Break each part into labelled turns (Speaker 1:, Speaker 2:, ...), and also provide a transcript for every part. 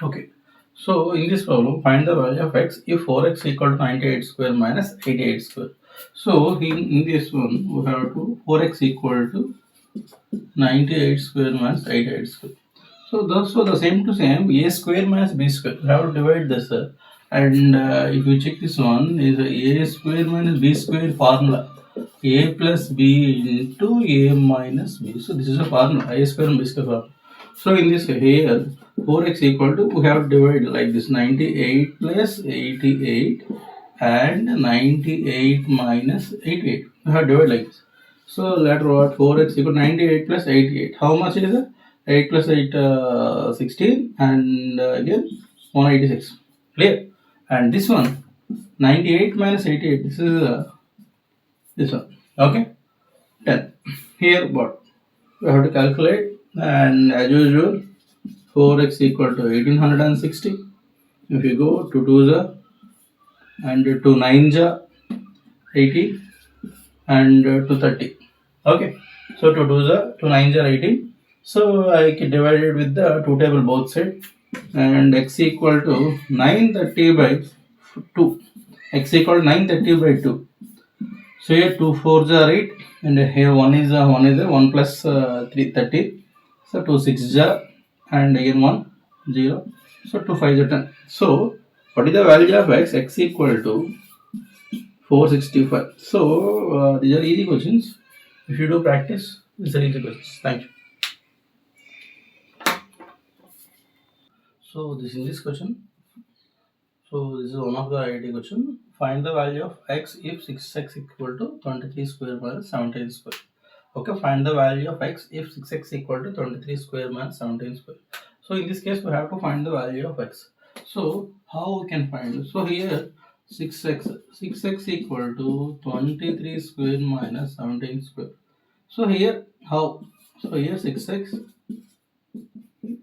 Speaker 1: Okay. So in this problem, find the value of x if 4x equal to 98 square minus 88 square. So in this one, we have to 4x equal to 98 square minus 88 square. So those were the same to same a square minus b square. We have to divide this. And if you check this one, is a square minus b square formula. A plus b into a minus b. So this is a formula. A square and b square formula. So in this here, 4x equal to, we have divided like this, 98 plus 88 and 98 minus 88. We have divided like this. So later what, 4x equal to 98 plus 88. How much is it? 8 plus 8, 16, and again 186. Clear? And this one, 98 minus 88. This is this one. Okay? 10. Here what? We have to calculate, and as usual, 4x equal to 1860. If you go to 2 the and to 9 the 80 and to 30. Okay, so to do the to 9 the 18. So I can divide it with the two table both side, and x equal to 930 by 2. X equal to 930 by 2. So here 2 4s are 8, and here 1 is 1 plus 330. So 2 6 are, and again 1 0. So 2 5 are 10. So what is the value of x? X equal to 465. So these are easy questions. If you do practice, these are easy questions. Thank you. So this is this question. So this is one of the IIT question. Find the value of x if 6x equal to 23 square minus 17 square. Okay, find the value of x if 6x equal to 23 square minus 17 square. So in this case, we have to find the value of x. So how we can find it? So here 6x equal to 23 square minus 17 square. So here how? So here 6x,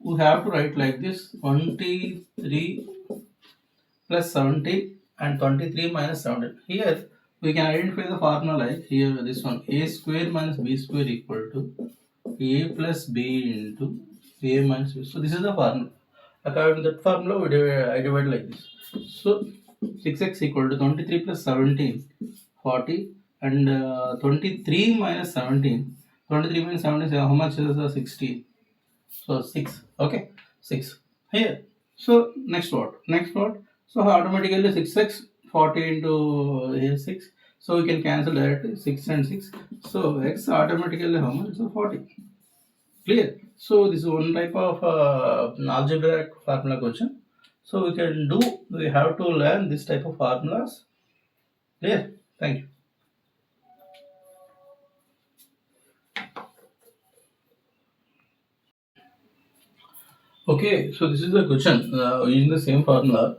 Speaker 1: we have to write like this, 23 plus 17 and 23 minus 17. Here we can identify the formula like here this one, a square minus b square equal to a plus b into a minus b. So this is the formula. According to that formula, I divide like this. So 6x equal to 23 plus 17, 40, and 23 minus 17. 23 minus 17, how much is 16? So 6. Okay, 6 here. So next what? Next what? So automatically 6x, 40 into here 6. So we can cancel directly 6 and 6. So x automatically how much? So 40. Clear? So this is one type of algebraic formula question. So we have to learn this type of formulas. Clear? Thank you. Okay, so this is the question using the same formula.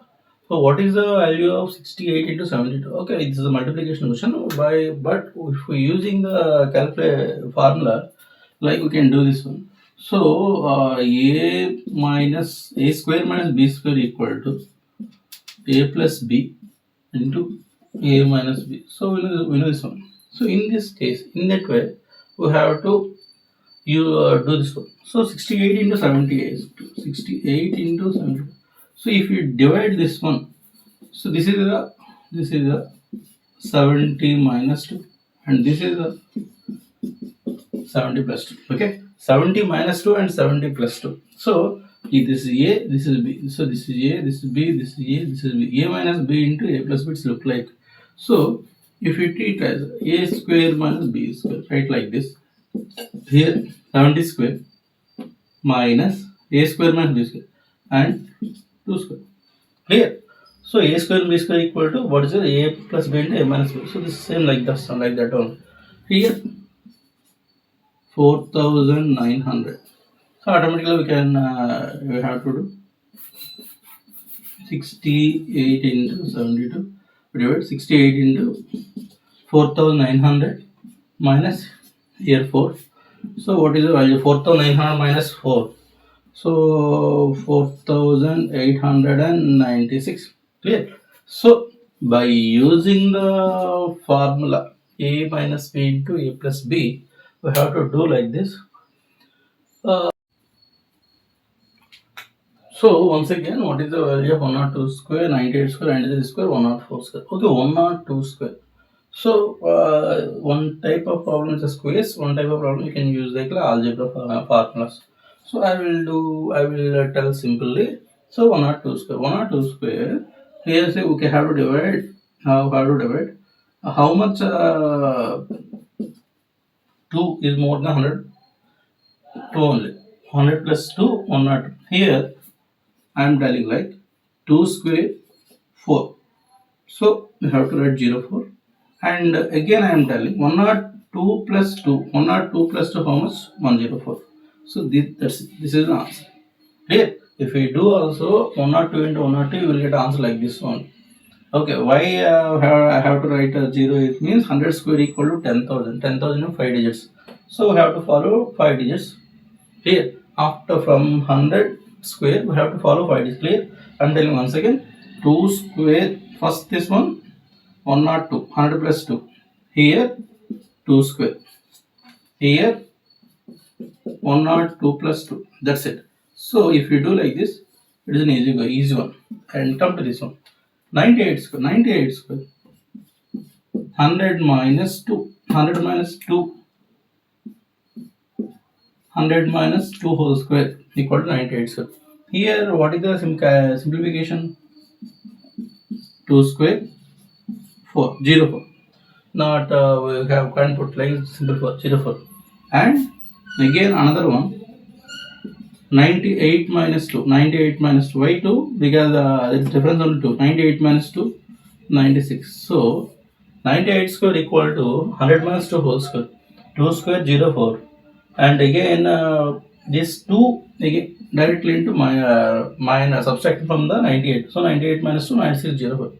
Speaker 1: So what is the value of 68 into 72? Okay, this is a multiplication question. But if we're using the calculate formula, like we can do this one. So a square minus b square equal to a plus b into a minus b. So we know this one. So in this case, in that way, we have to do this one. So 68 into 78, 68 into 70. So if you divide this one, so this is a 70 minus 2, and this is a 70 plus 2. Okay, 70 minus 2 and 70 plus 2. So if this is a, this is b. So this is a, this is b, this is a, this is b. A minus b into a plus b look like. So if you treat as a square minus b square, right, like this. Here 70 square minus a square minus b square and 2 square. Clear? So a square and b square equal to what is it? A plus b into a minus b. So this is same like that, like that one. Here 4900. So automatically we have to do 68 into 72 divided 68 into 4900 minus here 4. So what is the value? 4900 minus 4. So 4896. Clear? So by using the formula a minus b into a plus b, we have to do like this. So once again, what is the value of 102 square, 98 square, 93 square, 104 square? Okay, 102 square. So one type of problem is a squares, one type of problem you can use like algebra formulas. So I will tell simply. So 102 square, 102 square. Here say okay, how to divide? How to divide? How much 2 is more than 100? 2 only. 100 plus 2, 102. Here I am telling like 2 square 4. So we have to write 0 4. And again I am telling 102 plus 2. 102 plus 2 how much? 104. So this is the answer. Clear? If we do also 102 into 102, you will get answer like this one. Okay, why I have to write a 0? It means 100 square equal to 10,000. 10,000 is 5 digits. So we have to follow 5 digits. Clear? After from 100 square, we have to follow 5 digits. Clear? I am telling once again 2 square. First this one 102. 100 plus 2. Here 2 square. Here 102 plus 2. That's it. So if you do like this, it is an easy one. And come to this one. 98 square. 98 square. 100 minus 2. 100 minus 2. 100 minus 2 whole square equal to 98 square. Here what is the simplification? 2 square 4. 0 4. Not we have can put like simple 4. 0 4. And again another one. 98 minus 2. 98 minus 2. Why 2? Because there is difference only 2. 98 minus 2. 96. So 98 square equal to 100 minus 2 whole square. 2 square 0 4. And again this 2 again directly into my subtracted from the 98. So 98 minus 2, 96 0 4.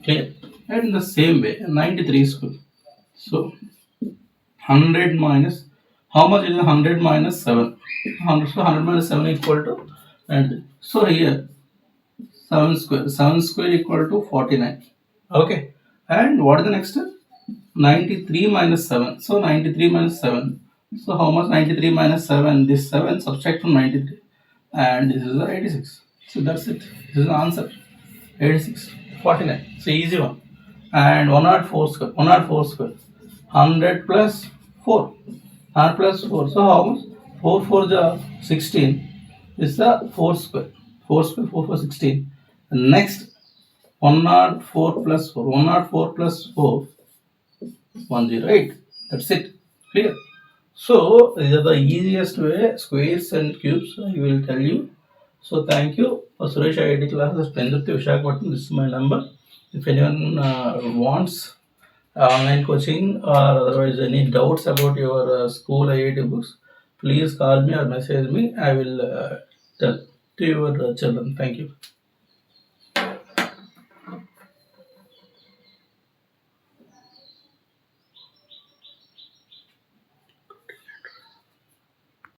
Speaker 1: Clear? And in the same way 93 square. So 100 minus, how much is 100 minus 7? 100 minus 7 equal to, and so here 7 square equal to 49. Okay, and what is the next step? 93 minus 7. So 93 minus 7. So how much? 93 minus 7. This 7 subtract from 93, and this is the 86. So that's it. This is the answer. 86, 49. So easy one. And 104 square. 104 square. 100 plus 4. 100 plus 4. So how much? 4 4 is 16. Is the 4 square. 4 square, 4 4 16. And next 104 plus 4. 104 plus 4. 108. That's it. Clear? So these are the easiest way, squares and cubes, I will tell you. So thank you for Suresh IIT classes, Penduti Vishakhapatnam. This is my number. If anyone wants online coaching or otherwise any doubts about your school IIT books, please call me or message me. I will tell to your children. Thank you.